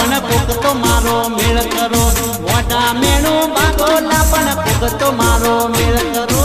પણ કોક તો મારો મેળ કરો વડા મેણું બાગોલા પણ કોક તો મારો મેળ કરો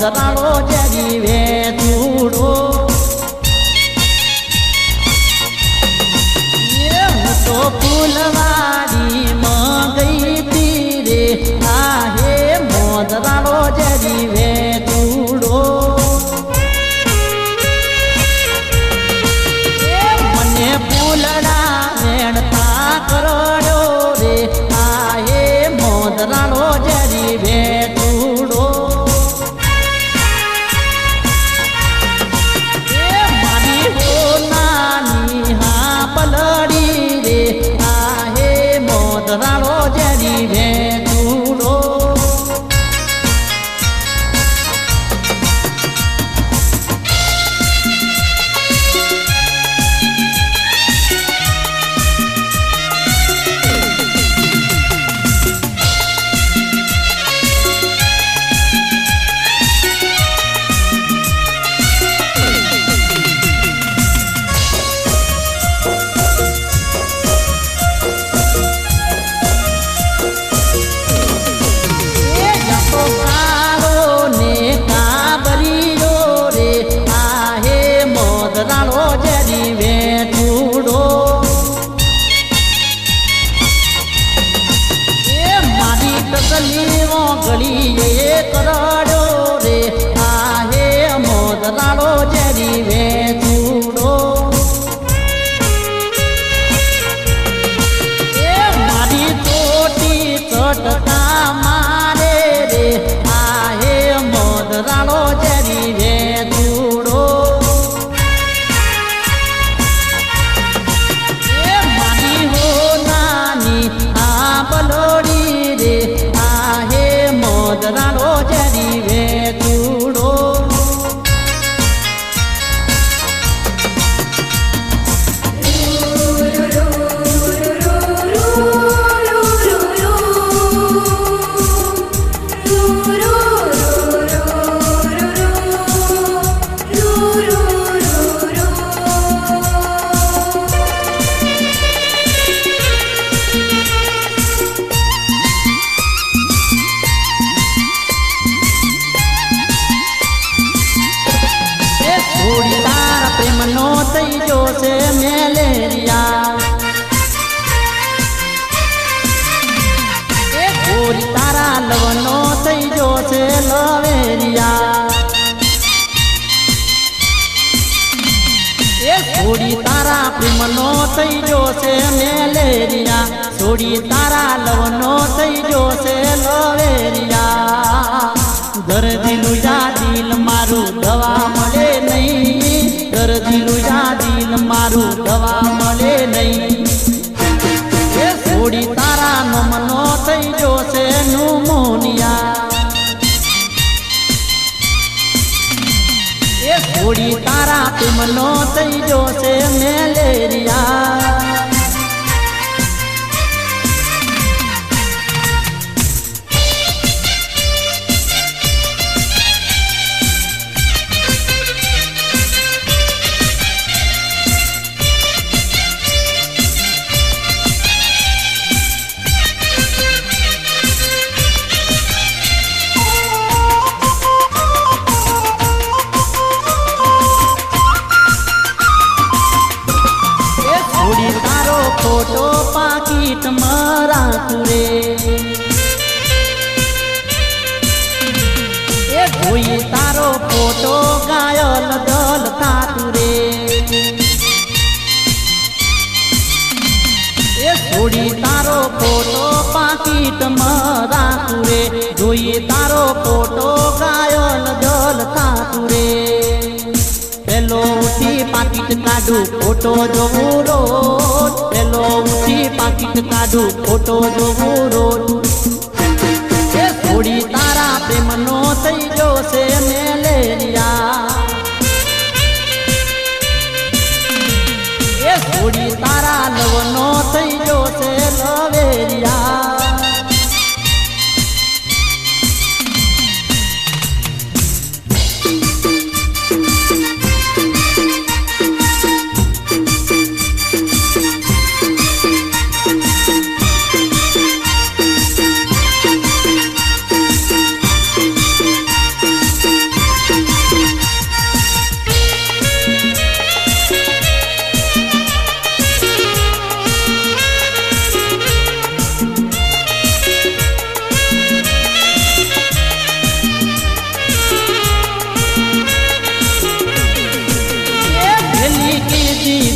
રાણો જરી વે તુડો હું તો ફૂલવાડી માં ગઈ તી રે આહે મોદરાણો જરી વે તુડો મને ફૂલડા વેણતા કરડ્યો રે આહે મોદરાણો જરી વે તુડો રાણો જરી વે તુડો રાણો જરી વે તુડો એ મારી ટસલી ઓગળી એ કરડ્યો રે આહે મોદ રાણો જરી વે તુડો એ મારી ચોટી ચટકા મારે રે આહે મોદ રાણો જરી વે તુડો બલોડી રે આહે મોદરાણો જરી વે તુડો થોડી તારા પ્રેમનો થઈ જોશે મેલેરિયા થોડી તારા લવનો થઈ જોશે લવેરિયા થોડી તારા પ્રેમનો થઈ જોશે મેલેરિયા થોડી તારા લવનો થઈ જોશે લવેરિયા દર્દીનું જા દિલ મારું દવા મળે નહીં દર્દીનું જા દિલ મારું દવા મળે નહીં એ થોડી તારા નમનો થઈ જોશે ન્યુમોનિયા એ થોડી તારા પ્રેમનો થઈ જોશે મેલેરિયા થોડી તારો પાકીટ મરાતું રે એ જોઈ તારો ફોટો ગાયલ દલ થાતું રે એ છોડી તારો ફોટો પાકીટ મરાતું રે જોઈએ તારો ફોટો ગાયલ દલ થાતું રે પેલો ઉઠી પાકીટ કાઢું ફોટો જોવું રોજ પેલો ઉઠી પાકીટ કાઢું ફોટો જોવું રોજ એ છોડી તારા પ્રેમનો થઈ ગયો છે મેલેરિયા એ છોડી તારા લવનો થઈ ગયો છે લવેરિયા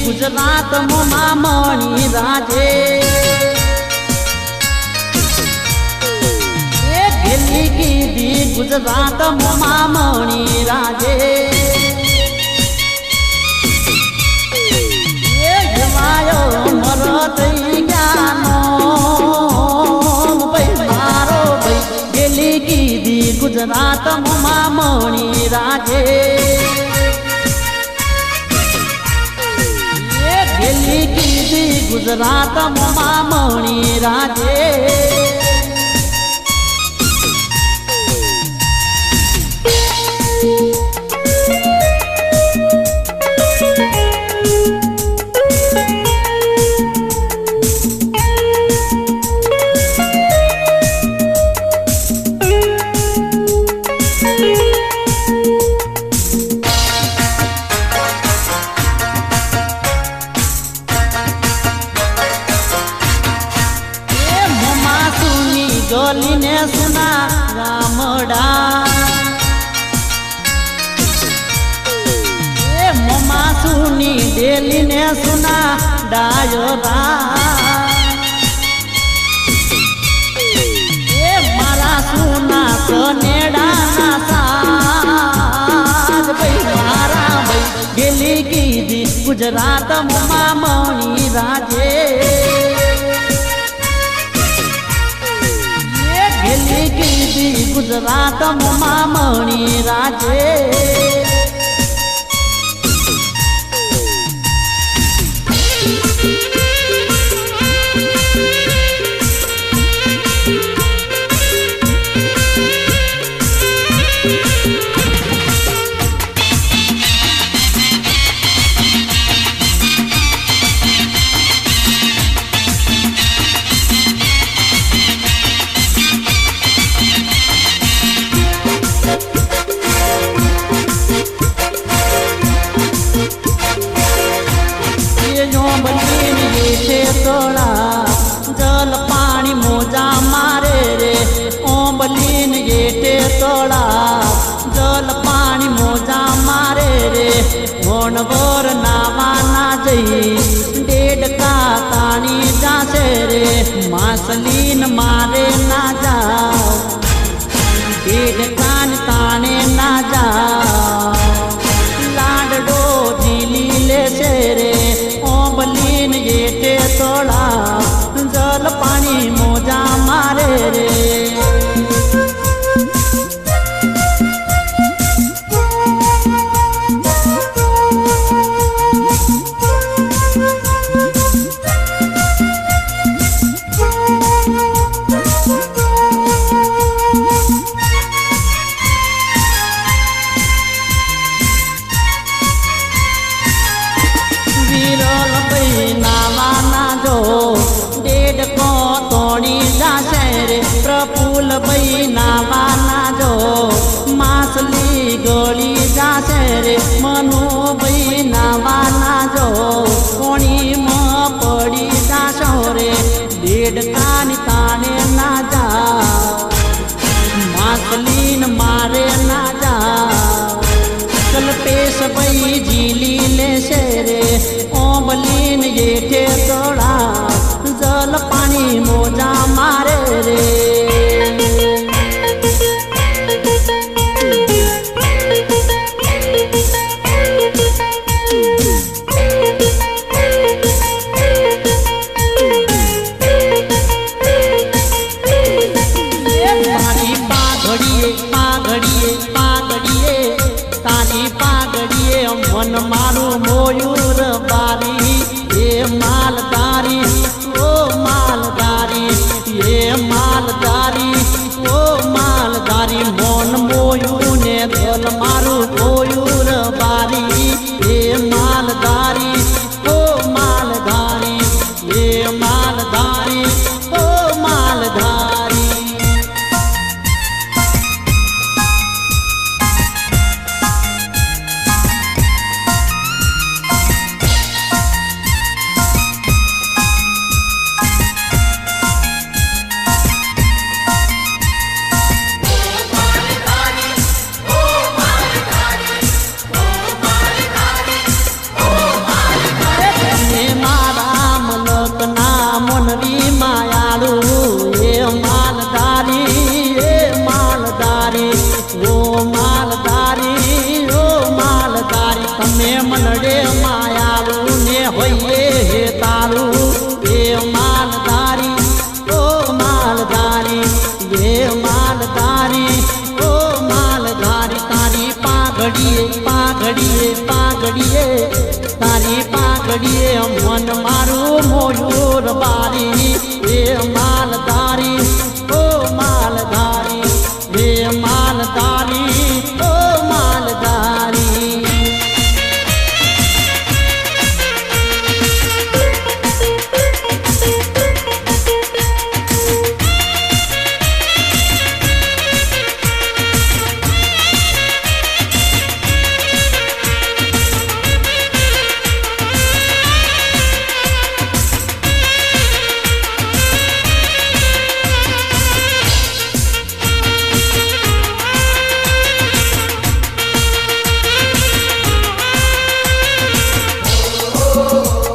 ગુજરાત મામણી રાજે એ ગેલી કીધી ગુજરાત મામણી રાજે એ જવાયો મર થઈ ગયાનો ભાઈ મારો ભાઈ ગેલી કીધી ગુજરાત મામણી રાજે ગેલી કીધી ગુજરાત મામણી રાજે ગલીને સુના ગામડા એ મમા સુની ડેલીને સુના ડાયરા એ મારા સુના સનેડાના સાજ ભાઈ મારા ભાઈ ગેલી કીધી ગુજરાત મામણી રાજે ગેલી કીધી ગુજરાત મામણી રાજે જલ પાણી મોજા મારે રે ઓંબલીન ગેટે તોળા જલ પાણી મોજા મારે રે મોણવર નાવા ના જઈ ડેડકા તાણી જાશે રે માસલીન મારે ના જાઓ ડેડકાન તાણે ના જાઓ લાડડો જીલી લેશે રે ઓંબલીન ગેટે તોળા જલ પાણી મોજા મારે રે દેડકાની તાણે ના જા માસલીન મારે ના જા કલ્પેશ ભાઈ જીલી લેશે રે ઓબલીન એઠે તળા જલ પાણી મોજા મારે રે મન મારું મોયુર બારી એ માલધારી ઓ માલધારી એ માલધારી ઓ માલધારી મોન મોયું ને દલ મારું મોયુર બારી એ માલધારી ઓ માલધારી એ માલધારી ઓ માલધારી તમે મનડે માયાળું ને હોઈએ હે તારું એ માલધારી ઓ માલધારી એ માલધારી ઓ માલધારી તારી પાઘડીએ પાઘડીએ પાઘડીએ તારી પાઘડીએ મન મારું મોયુર બારી